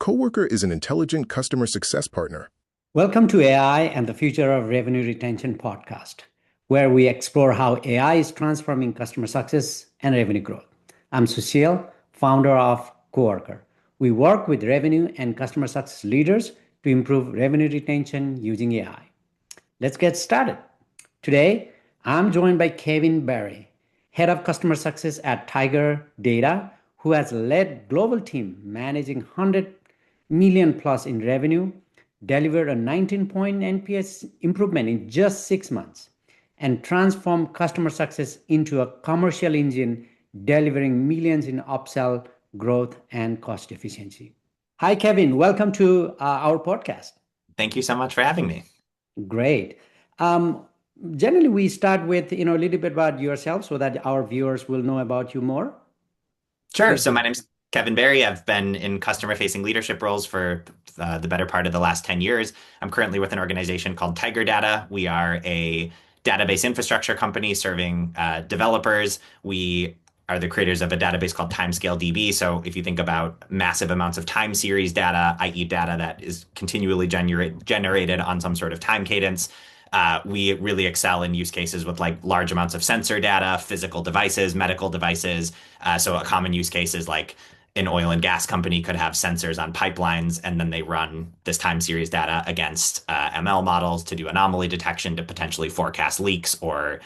coworker is an intelligent customer success partner. Welcome to AI and the Future of Revenue Retention podcast, where we explore how AI is transforming customer success and revenue growth. I'm Sushil, founder of Coworker. We work with revenue and customer success leaders to improve revenue retention using AI. Let's get started. Today, I'm joined by Kevin Barry, head of customer success at Tiger Data, who has led global team managing 100 million plus in revenue, delivered a 19-point NPS improvement in just 6 months, and transformed customer success into a commercial engine, delivering millions in upsell growth and cost efficiency. Hi, Kevin. Welcome to our podcast. Thank you so much for having me. Great. Generally, we start with a little bit about yourself so that our viewers will know about you more. Sure. So my name's Kevin Barry. I've been in customer-facing leadership roles for the better part of the last 10 years. I'm currently with an organization called Tiger Data. We are a database infrastructure company serving developers. We are the creators of a database called Timescale DB. So if you think about massive amounts of time series data, i.e. data that is continually generated on some sort of time cadence, we really excel in use cases with like large amounts of sensor data, physical devices, medical devices. So a common use case is like an oil and gas company could have sensors on pipelines, and then they run this time series data against ML models to do anomaly detection to potentially forecast leaks or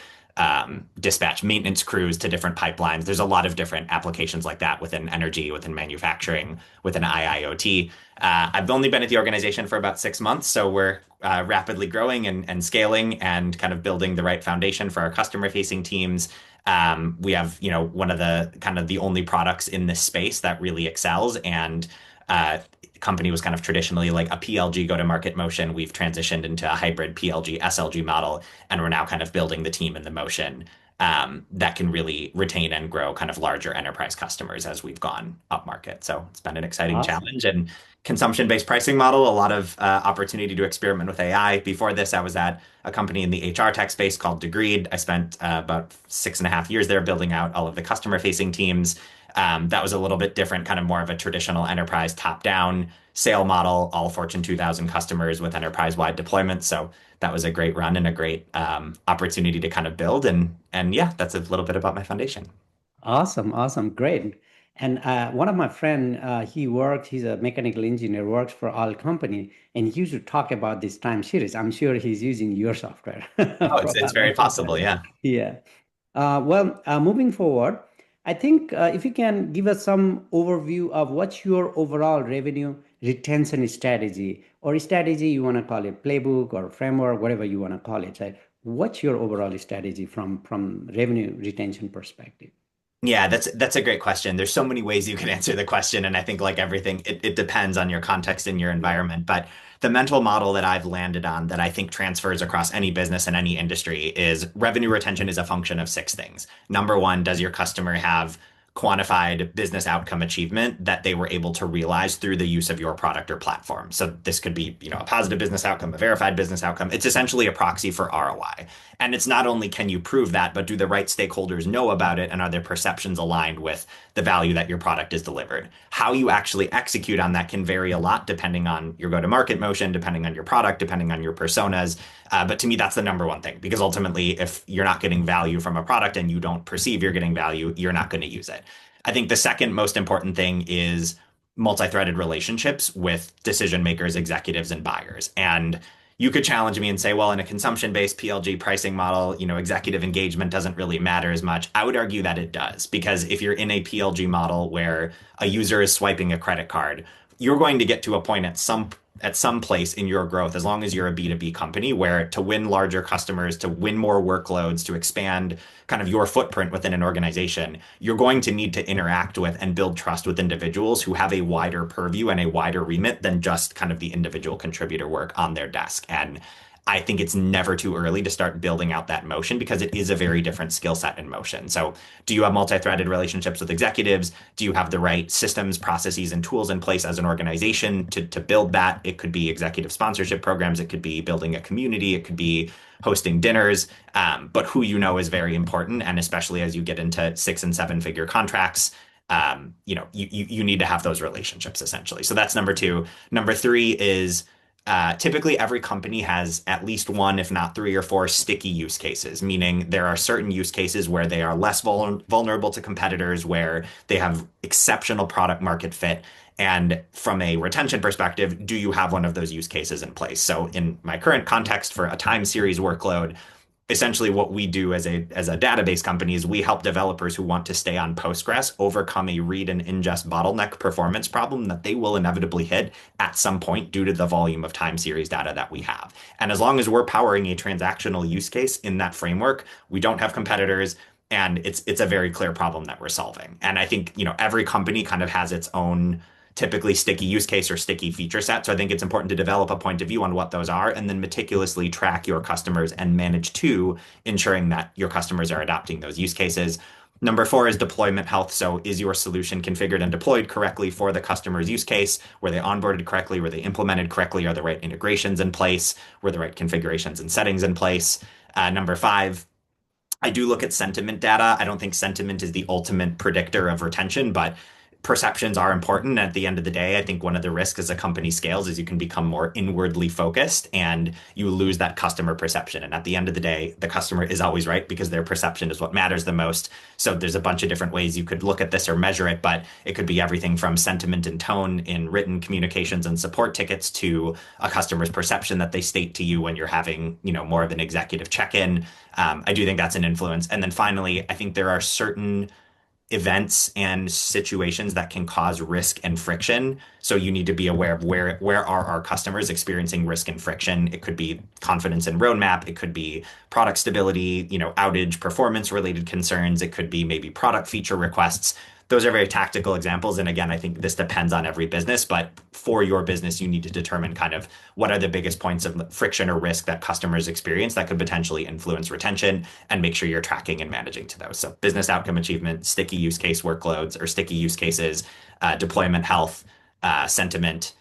dispatch maintenance crews to different pipelines. There's a lot of different applications like that within energy, within manufacturing, within IIoT. I've only been at the organization for about 6 months, so we're rapidly growing and scaling and kind of building the right foundation for our customer-facing teams. We have, one of the kind of the only products in this space that really excels, and company was kind of traditionally like a PLG go-to-market motion. We've transitioned into a hybrid PLG SLG model, and we're now kind of building the team and the motion that can really retain and grow kind of larger enterprise customers as we've gone upmarket. So it's been an exciting challenge, and consumption-based pricing model, a lot of opportunity to experiment with AI. Before this, I was at a company in the HR tech space called Degreed. I spent about 6.5 years there building out all of the customer-facing teams. That was a little bit different, kind of more of a traditional enterprise top-down sale model, all Fortune 2000 customers with enterprise-wide deployments. So that was a great run and a great opportunity to kind of build. And yeah, that's a little bit about my foundation. Awesome, great. And one of my friend, he's a mechanical engineer, works for our company, and he used to talk about this time series. I'm sure he's using your software. Oh, it's very possible, yeah. Yeah. Moving forward, I think if you can give us some overview of what's your overall revenue retention strategy, or strategy, you want to call it playbook or framework, whatever you want to call it. Right? What's your overall strategy from revenue retention perspective? Yeah, that's a great question. There's so many ways you can answer the question, and I think like everything, it depends on your context and your environment. But the mental model that I've landed on that I think transfers across any business and any industry is revenue retention is a function of 6 things. Number one, does your customer have quantified business outcome achievement that they were able to realize through the use of your product or platform? So this could be, a positive business outcome, a verified business outcome. It's essentially a proxy for ROI. And it's not only can you prove that, but do the right stakeholders know about it, and are their perceptions aligned with the value that your product is delivered? How you actually execute on that can vary a lot depending on your go-to-market motion, depending on your product, depending on your personas. But to me, that's the number one thing, because ultimately, if you're not getting value from a product and you don't perceive you're getting value, you're not going to use it. I think the second most important thing is multi-threaded relationships with decision makers, executives, and buyers. And you could challenge me and say, well, in a consumption-based PLG pricing model, executive engagement doesn't really matter as much. I would argue that it does, because if you're in a PLG model where a user is swiping a credit card, you're going to get to a point at some place in your growth, as long as you're a B2B company, where to win larger customers, to win more workloads, to expand kind of your footprint within an organization, you're going to need to interact with and build trust with individuals who have a wider purview and a wider remit than just kind of the individual contributor work on their desk. And I think it's never too early to start building out that motion, because it is a very different skill set in motion. So do you have multi-threaded relationships with executives? Do you have the right systems, processes, and tools in place as an organization to build that? It could be executive sponsorship programs. It could be building a community. It could be hosting dinners. But who you know is very important. And especially as you get into 6 and 7 figure contracts, you need to have those relationships essentially. So that's number two. Number three is typically every company has at least one, if not three or four sticky use cases, meaning there are certain use cases where they are less vulnerable to competitors, where they have exceptional product market fit. And from a retention perspective, do you have one of those use cases in place? So in my current context for a time series workload, essentially what we do as a database company is we help developers who want to stay on Postgres overcome a read and ingest bottleneck performance problem that they will inevitably hit at some point due to the volume of time series data that we have. And as long as we're powering a transactional use case in that framework, we don't have competitors. And it's a very clear problem that we're solving. And I think, every company kind of has its own typically sticky use case or sticky feature set. So I think it's important to develop a point of view on what those are and then meticulously track your customers and manage to ensuring that your customers are adopting those use cases. Number four is deployment health. So is your solution configured and deployed correctly for the customer's use case? Were they onboarded correctly? Were they implemented correctly? Are the right integrations in place? Were the right configurations and settings in place? Number five, I do look at sentiment data. I don't think sentiment is the ultimate predictor of retention, but perceptions are important. At the end of the day, I think one of the risks as a company scales is you can become more inwardly focused and you lose that customer perception. And at the end of the day, the customer is always right because their perception is what matters the most. So there's a bunch of different ways you could look at this or measure it, but it could be everything from sentiment and tone in written communications and support tickets to a customer's perception that they state to you when you're having, more of an executive check-in. I do think that's an influence. And then finally, I think there are certain events and situations that can cause risk and friction. So you need to be aware of where are our customers experiencing risk and friction. It could be confidence in roadmap. It could be product stability, outage, performance related concerns. It could be maybe product feature requests. Those are very tactical examples. And again, I think this depends on every business, but for your business, you need to determine kind of what are the biggest points of friction or risk that customers experience that could potentially influence retention and make sure you're tracking and managing to those. So business outcome achievement, sticky use case workloads or sticky use cases, deployment health, sentiment,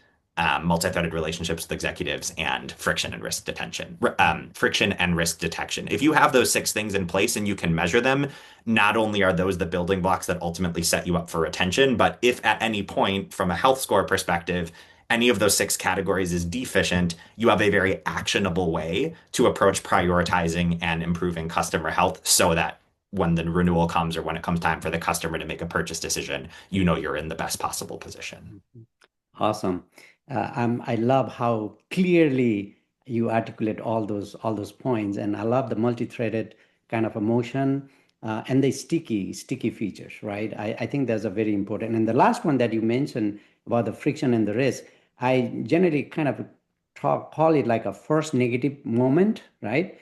multi-threaded relationships with executives, and friction and risk detection. Friction and risk detection. If you have those six things in place and you can measure them, not only are those the building blocks that ultimately set you up for retention, but if at any point from a health score perspective, any of those six categories is deficient, you have a very actionable way to approach prioritizing and improving customer health so that when the renewal comes or when it comes time for the customer to make a purchase decision, you're in the best possible position. Awesome. I love how clearly you articulate all those points, and I love the multi-threaded kind of emotion and the sticky features, right? I think that's a very important. And the last one that you mentioned about the friction and the risk, I generally kind of call it like a first negative moment, right?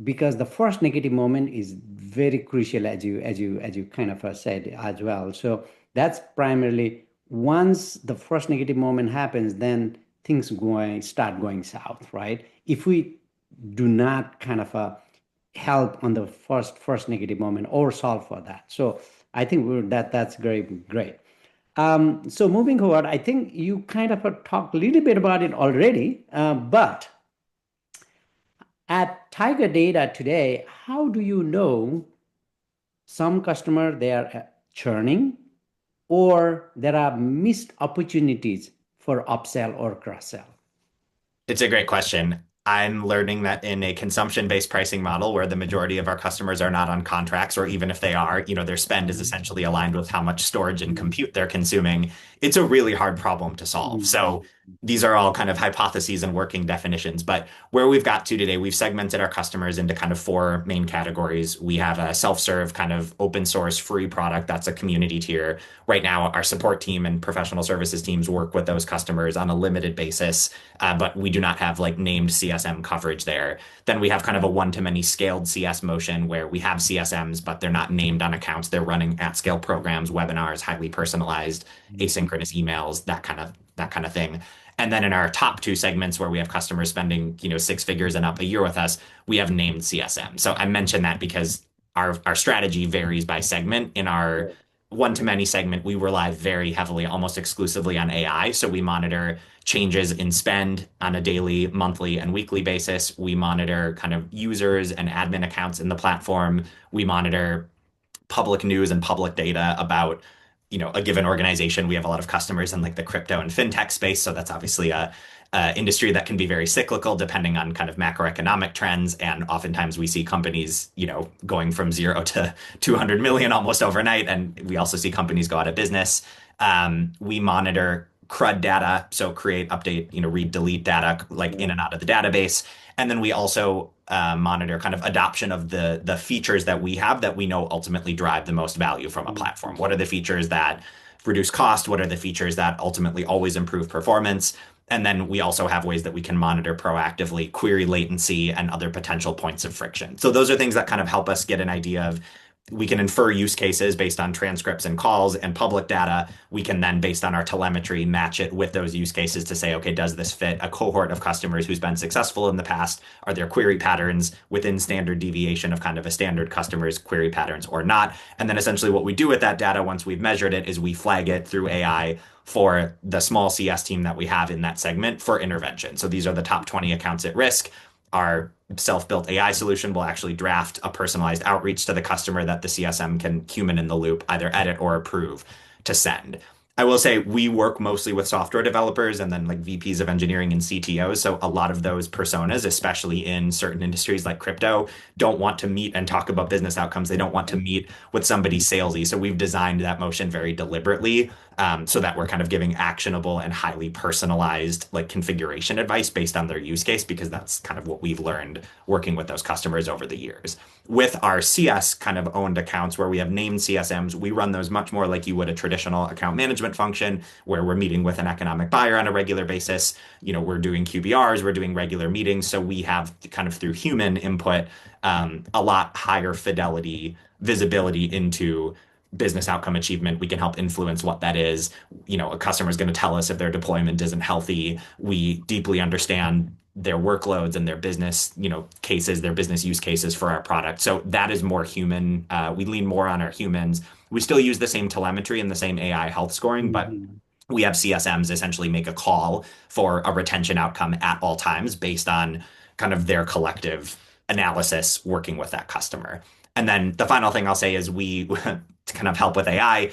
Because the first negative moment is very crucial, as you kind of said as well. So that's primarily once the first negative moment happens, then things start going south, right? If we do not kind of help on the first negative moment or solve for that. So I think that's great. So moving forward, I think you kind of talked a little bit about it already, but at Tiger Data today, how do you know some customer they are churning or there are missed opportunities for upsell or cross-sell? It's a great question. I'm learning that in a consumption-based pricing model where the majority of our customers are not on contracts, or even if they are, their spend is essentially aligned with how much storage and compute they're consuming. It's a really hard problem to solve. So these are all kind of hypotheses and working definitions. But where we've got to today, we've segmented our customers into kind of four main categories. We have a self-serve kind of open source free product that's a community tier. Right now, our support team and professional services teams work with those customers on a limited basis, but we do not have like named CSM coverage there. Then we have kind of a one-to-many scaled CS motion where we have CSMs, but they're not named on accounts. They're running at-scale programs, webinars, highly personalized, asynchronous emails, that kind of thing. And then in our top two segments where we have customers spending, six figures and up a year with us, we have named CSM. So I mentioned that because our strategy varies by segment. In our one-to-many segment, we rely very heavily, almost exclusively on AI. So we monitor changes in spend on a daily, monthly, and weekly basis. We monitor kind of users and admin accounts in the platform. We monitor public news and public data about a given organization. We have a lot of customers in like the crypto and fintech space, so that's obviously a industry that can be very cyclical depending on kind of macroeconomic trends. And oftentimes we see companies, going from 0 to 200 million almost overnight, and we also see companies go out of business. We monitor CRUD data, so create, update, read, delete data like in and out of the database. And then we also monitor kind of adoption of the features that we have that we know ultimately drive the most value from a platform. What are the features that reduce cost? What are the features that ultimately always improve performance? And then we also have ways that we can monitor proactively query latency and other potential points of friction. So those are things that kind of help us get an idea of, we can infer use cases based on transcripts and calls and public data. We can then, based on our telemetry, match it with those use cases to say, okay, does this fit a cohort of customers who's been successful in the past? Are there query patterns within standard deviation of kind of a standard customer's query patterns or not? And then essentially what we do with that data once we've measured it is we flag it through AI for the small CS team that we have in that segment for intervention. So these are the top 20 accounts at risk. Our self-built AI solution will actually draft a personalized outreach to the customer that the CSM can human in the loop either edit or approve to send. I will say we work mostly with software developers and then like VPs of engineering and CTOs. So a lot of those personas, especially in certain industries like crypto, don't want to meet and talk about business outcomes. They don't want to meet with somebody salesy. So we've designed that motion very deliberately, so that we're kind of giving actionable and highly personalized like configuration advice based on their use case, because that's kind of what we've learned working with those customers over the years. With our CS kind of owned accounts where we have named CSMs, we run those much more like you would a traditional account management function where we're meeting with an economic buyer on a regular basis. We're doing QBRs, we're doing regular meetings. So we have kind of through human input, a lot higher fidelity visibility into business outcome achievement. We can help influence what that is. A customer is going to tell us if their deployment isn't healthy. We deeply understand their workloads and their business, cases, their business use cases for our product. So that is more human. We lean more on our humans. We still use the same telemetry and the same AI health scoring, but we have CSMs essentially make a call for a retention outcome at all times based on kind of their collective analysis working with that customer. And then the final thing I'll say is we to kind of help with AI,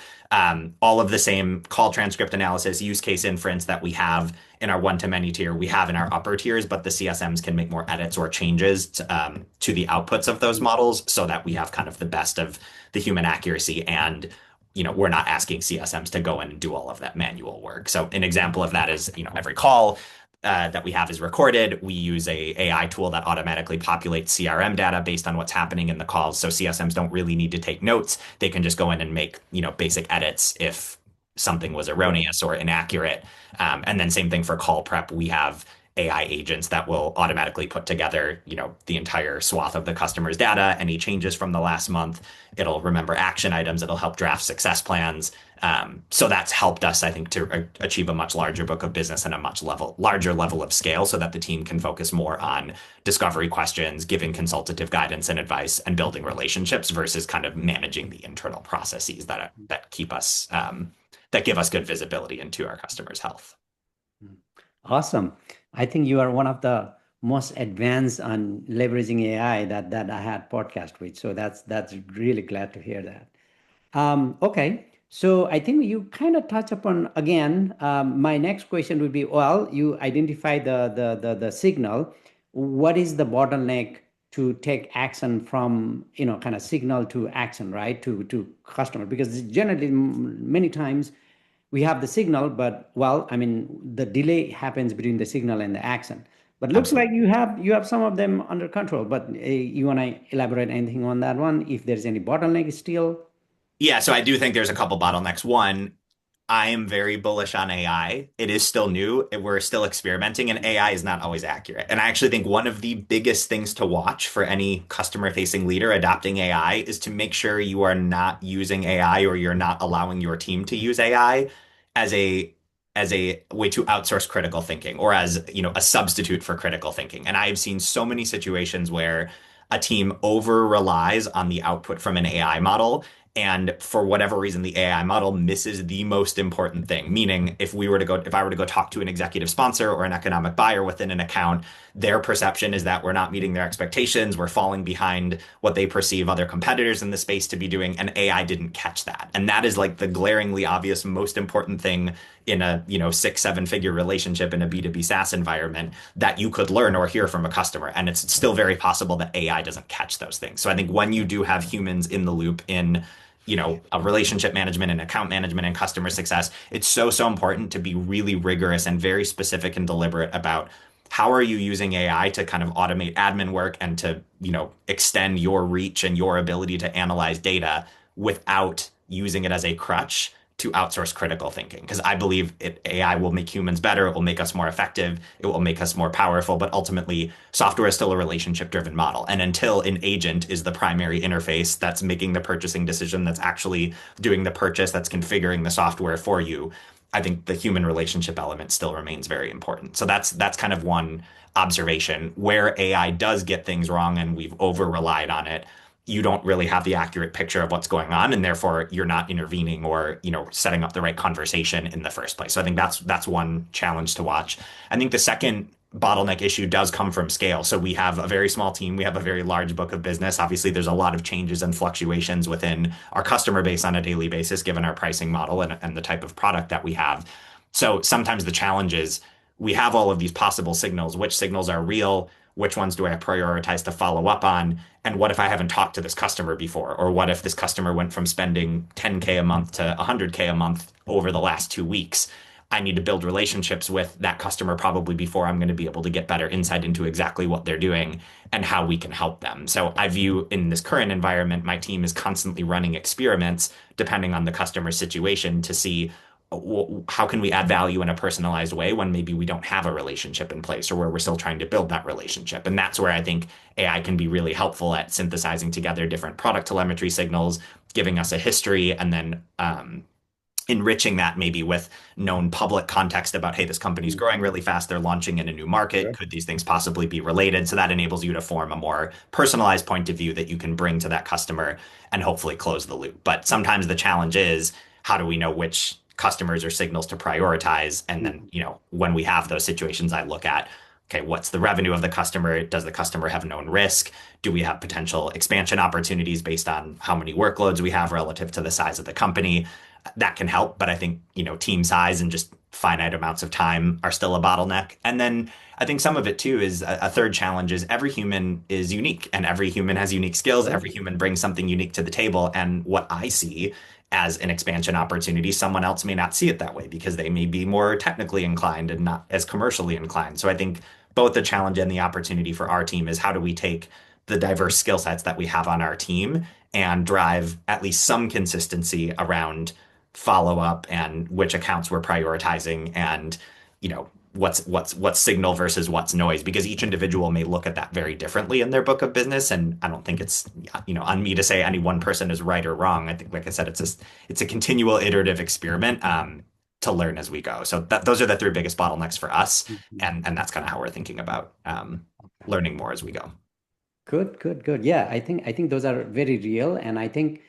all of the same call transcript analysis, use case inference that we have in our one-to-many tier, we have in our upper tiers, but the CSMs can make more edits or changes to the outputs of those models so that we have kind of the best of the human accuracy, and we're not asking CSMs to go in and do all of that manual work. So an example of that is, every call that we have is recorded. We use a AI tool that automatically populates CRM data based on what's happening in the calls. So CSMs don't really need to take notes. They can just go in and make, basic edits if something was erroneous or inaccurate. And then same thing for call prep. We have AI agents that will automatically put together, the entire swath of the customer's data, any changes from the last month. It'll remember action items. It'll help draft success plans. So that's helped us, I think, to achieve a much larger book of business and a much larger level of scale so that the team can focus more on discovery questions, giving consultative guidance and advice, and building relationships versus kind of managing the internal processes that keep us, that give us good visibility into our customers' health. Awesome. I think you are one of the most advanced on leveraging AI that I had podcast with. So that's really glad to hear that. Okay. So I think you kind of touch upon again. My next question would be: well, you identify the signal. What is the bottleneck to take action from kind of signal to action, right? To customer, because generally many times we have the signal, but the delay happens between the signal and the action. But looks Absolutely. Like you have some of them under control. But you want to elaborate anything on that one? If there's any bottleneck still? Yeah, so I do think there's a couple bottlenecks. One, I am very bullish on AI. It is still new. We're still experimenting, and AI is not always accurate. And I actually think one of the biggest things to watch for any customer-facing leader adopting AI is to make sure you are not using AI, or you're not allowing your team to use AI as a way to outsource critical thinking, or as, a substitute for critical thinking. And I've seen so many situations where a team over relies on the output from an AI model And for whatever reason, the AI model misses the most important thing. Meaning, if I were to go talk to an executive sponsor or an economic buyer within an account, their perception is that we're not meeting their expectations, we're falling behind what they perceive other competitors in the space to be doing, and AI didn't catch that. And that is like the glaringly obvious, most important thing in a, 6, 7 figure relationship in a B2B SaaS environment that you could learn or hear from a customer. And it's still very possible that AI doesn't catch those things. So I think when you do have humans in the loop in a relationship management and account management and customer success, it's so important to be really rigorous and very specific and deliberate about how are you using AI to kind of automate admin work and to, extend your reach and your ability to analyze data without using it as a crutch to outsource critical thinking. Because I believe AI will make humans better, it will make us more effective, it will make us more powerful, but ultimately software is still a relationship driven model. And until an agent is the primary interface that's making the purchasing decision, that's actually doing the purchase, that's configuring the software for you, I think the human relationship element still remains very important. So that's kind of one observation where AI does get things wrong and we've over relied on it. You don't really have the accurate picture of what's going on, and therefore you're not intervening or setting up the right conversation in the first place. So I think that's one challenge to watch. I think the second bottleneck issue does come from scale. So we have a very small team, we have a very large book of business. Obviously, there's a lot of changes and fluctuations within our customer base on a daily basis, given our pricing model and the type of product that we have. So sometimes the challenge is we have all of these possible signals. Which signals are real? Which ones do I prioritize to follow up on? And what if I haven't talked to this customer before? Or what if this customer went from spending 10K a month to 100K a month over the last 2 weeks? I need to build relationships with that customer probably before I'm going to be able to get better insight into exactly what they're doing and how we can help them. So I view in this current environment, my team is constantly running experiments depending on the customer situation to see how can we add value in a personalized way when maybe we don't have a relationship in place or where we're still trying to build that relationship. And that's where I think AI can be really helpful at synthesizing together different product telemetry signals, giving us a history, and then enriching that maybe with known public context about, hey, this company's growing really fast, they're launching in a new market. Sure. Could these things possibly be related? So that enables you to form a more personalized point of view that you can bring to that customer and hopefully close the loop. But sometimes the challenge is, how do we know which customers or signals to prioritize? And then, when we have those situations, I look at, okay, what's the revenue of the customer? Does the customer have known risk? Do we have potential expansion opportunities based on how many workloads we have relative to the size of the company? That can help, but I think, team size and just finite amounts of time are still a bottleneck. And then I think some of it too is a third challenge is every human is unique and every human has unique skills. Every human brings something unique to the table. And what I see as an expansion opportunity, someone else may not see it that way because they may be more technically inclined and not as commercially inclined. So I think both the challenge and the opportunity for our team is how do we take the diverse skill sets that we have on our team and drive at least some consistency around follow up and which accounts we're prioritizing and what's signal versus what's noise, because each individual may look at that very differently in their book of business. And I don't think it's on me to say any one person is right or wrong. I think, like I said, it's a continual iterative experiment to learn as we go. So those are the three biggest bottlenecks for us, and that's kind of how we're thinking about learning more as we go. Good. Yeah, I think those are very real, and I think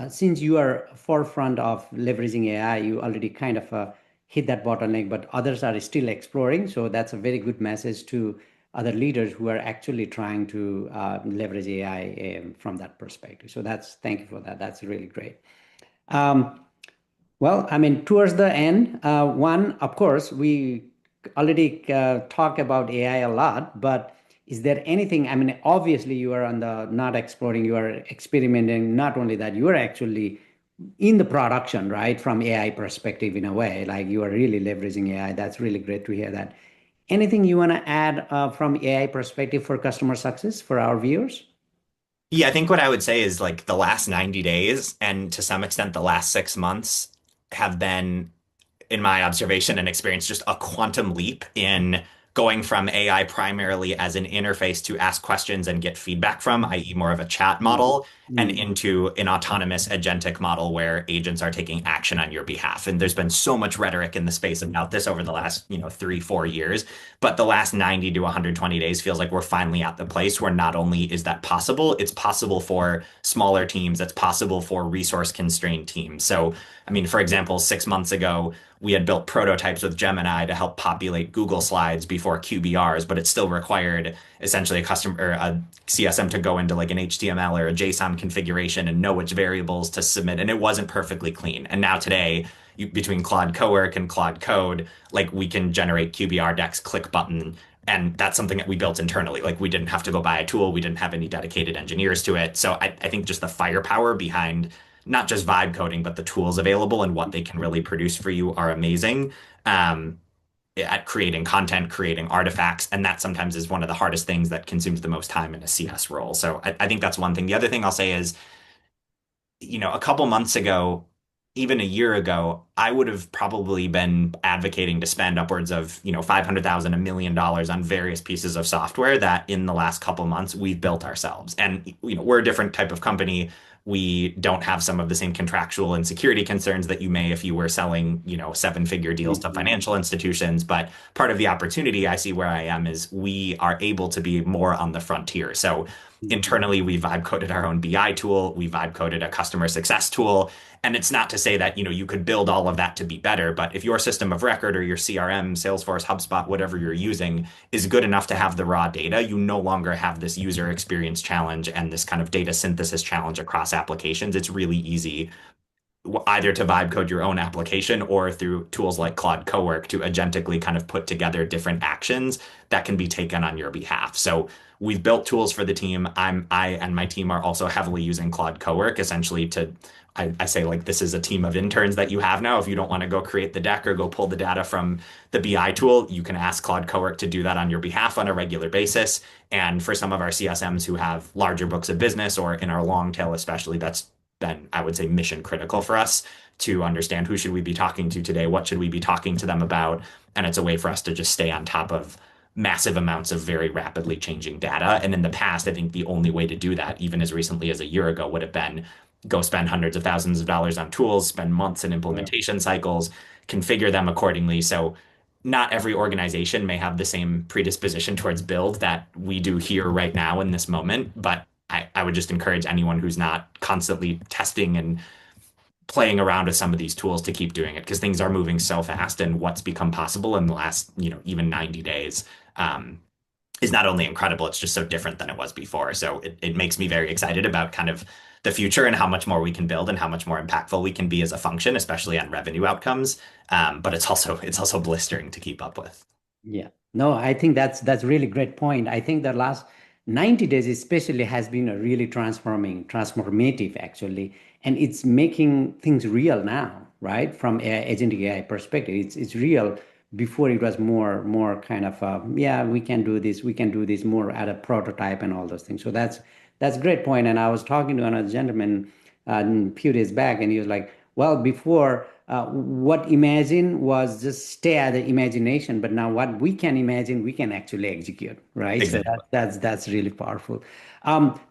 since you are forefront of leveraging AI, you already kind of hit that bottleneck, but others are still exploring. So that's a very good message to other leaders who are actually trying to leverage AI from that perspective. So thank you for that. That's really great. Well, I mean, towards the end, of course, we already talk about AI a lot, but is there anything, I mean, obviously you are on the not exploring, you are experimenting. Not only that, you are actually in the production, right? From AI perspective in a way, like you are really leveraging AI. That's really great to hear that. Anything you want to add from AI perspective for customer success for our viewers? Yeah, I think what I would say is like the last 90 days and to some extent the last 6 months have been, in my observation and experience, just a quantum leap in going from AI primarily as an interface to ask questions and get feedback from, i.e., more of a chat model, and into an autonomous agentic model where agents are taking action on your behalf. And there's been so much rhetoric in the space about this over the last, 3, 4 years. But the last 90 to 120 days feels like we're finally at the place where not only is that possible, it's possible for smaller teams, it's possible for resource constrained teams. So, I mean, for example, 6 months ago, we had built prototypes with Gemini to help populate Google Slides before QBRs, but it still required essentially a customer or a CSM to go into like an HTML or a JSON configuration and know which variables to submit, and it wasn't perfectly clean. And now today, between Claude Cowork and Claude Code, like we can generate QBR decks, click button, and that's something that we built internally. Like we didn't have to go buy a tool, we didn't have any dedicated engineers to it. So I think just the firepower behind not just vibe coding, but the tools available and what they can really produce for you are amazing. At creating content, creating artifacts, and that sometimes is one of the hardest things that consumes the most time in a CS role. So I think that's one thing. The other thing I'll say is, a couple months ago, even a year ago, I would have probably been advocating to spend upwards of, 500,000, $1 million on various pieces of software that in the last couple months we've built ourselves. And, we're a different type of company. We don't have some of the same contractual and security concerns that you may if you were selling, 7-figure deals to financial institutions. But part of the opportunity I see where I am is we are able to be more on the frontier. So internally, we vibe coded our own BI tool. We vibe coded a customer success tool. And it's not to say that, you could build all of that to be better, but if your system of record or your CRM, Salesforce, HubSpot, whatever you're using is good enough to have the raw data, you no longer have this user experience challenge and this kind of data synthesis challenge across applications. It's really easy either to vibe code your own application or through tools like Claude Cowork to agentically kind of put together different actions that can be taken on your behalf. So we've built tools for the team. I and my team are also heavily using Claude Cowork essentially I say like this is a team of interns that you have now. If you don't want to go create the deck or go pull the data from the BI tool, you can ask Claude Cowork to do that on your behalf on a regular basis. And for some of our CSMs who have larger books of business or in our long tail especially, that's been, I would say, mission critical for us to understand who should we be talking to today, what should we be talking to them about, and it's a way for us to just stay on top of massive amounts of very rapidly changing data. And in the past, I think the only way to do that, even as recently as a year ago, would have been go spend hundreds of thousands of dollars on tools, spend months in implementation cycles, configure them accordingly. So not every organization may have the same predisposition towards build that we do here right now in this moment, but I would just encourage anyone who's not constantly testing and playing around with some of these tools to keep doing it because things are moving so fast and what's become possible in the last, even 90 days is not only incredible, it's just so different than it was before. So it makes me very excited about kind of the future and how much more we can build and how much more impactful we can be as a function, especially on revenue outcomes. But it's also blistering to keep up with. Yeah. No, I think that's really great point. I think the last 90 days especially has been a really transformative actually, and it's making things real now, right? From agentic AI perspective, it's real. Before it was more kind of yeah, we can do this more at a prototype and all those things. So that's great point. And I was talking to another gentleman a few days back, and he was like, well, before what imagine was just stay at the imagination, but now what we can imagine, we can actually execute, right? Exactly. So that's really powerful.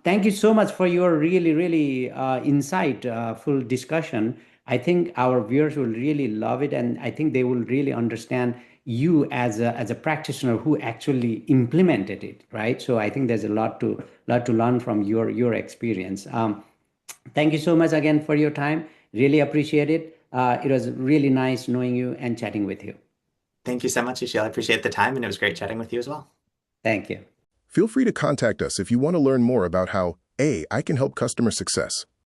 Thank you so much for your really insightful discussion. I think our viewers will really love it, and I think they will really understand you as a practitioner who actually implemented it, right? So I think there's a lot to learn from your experience. Thank you so much again for your time. Really appreciate it. It was really nice knowing you and chatting with you. Thank you so much, Ishil. I appreciate the time, and it was great chatting with you as well. Thank you. Feel free to contact us if you want to learn more about how AI can help customer success.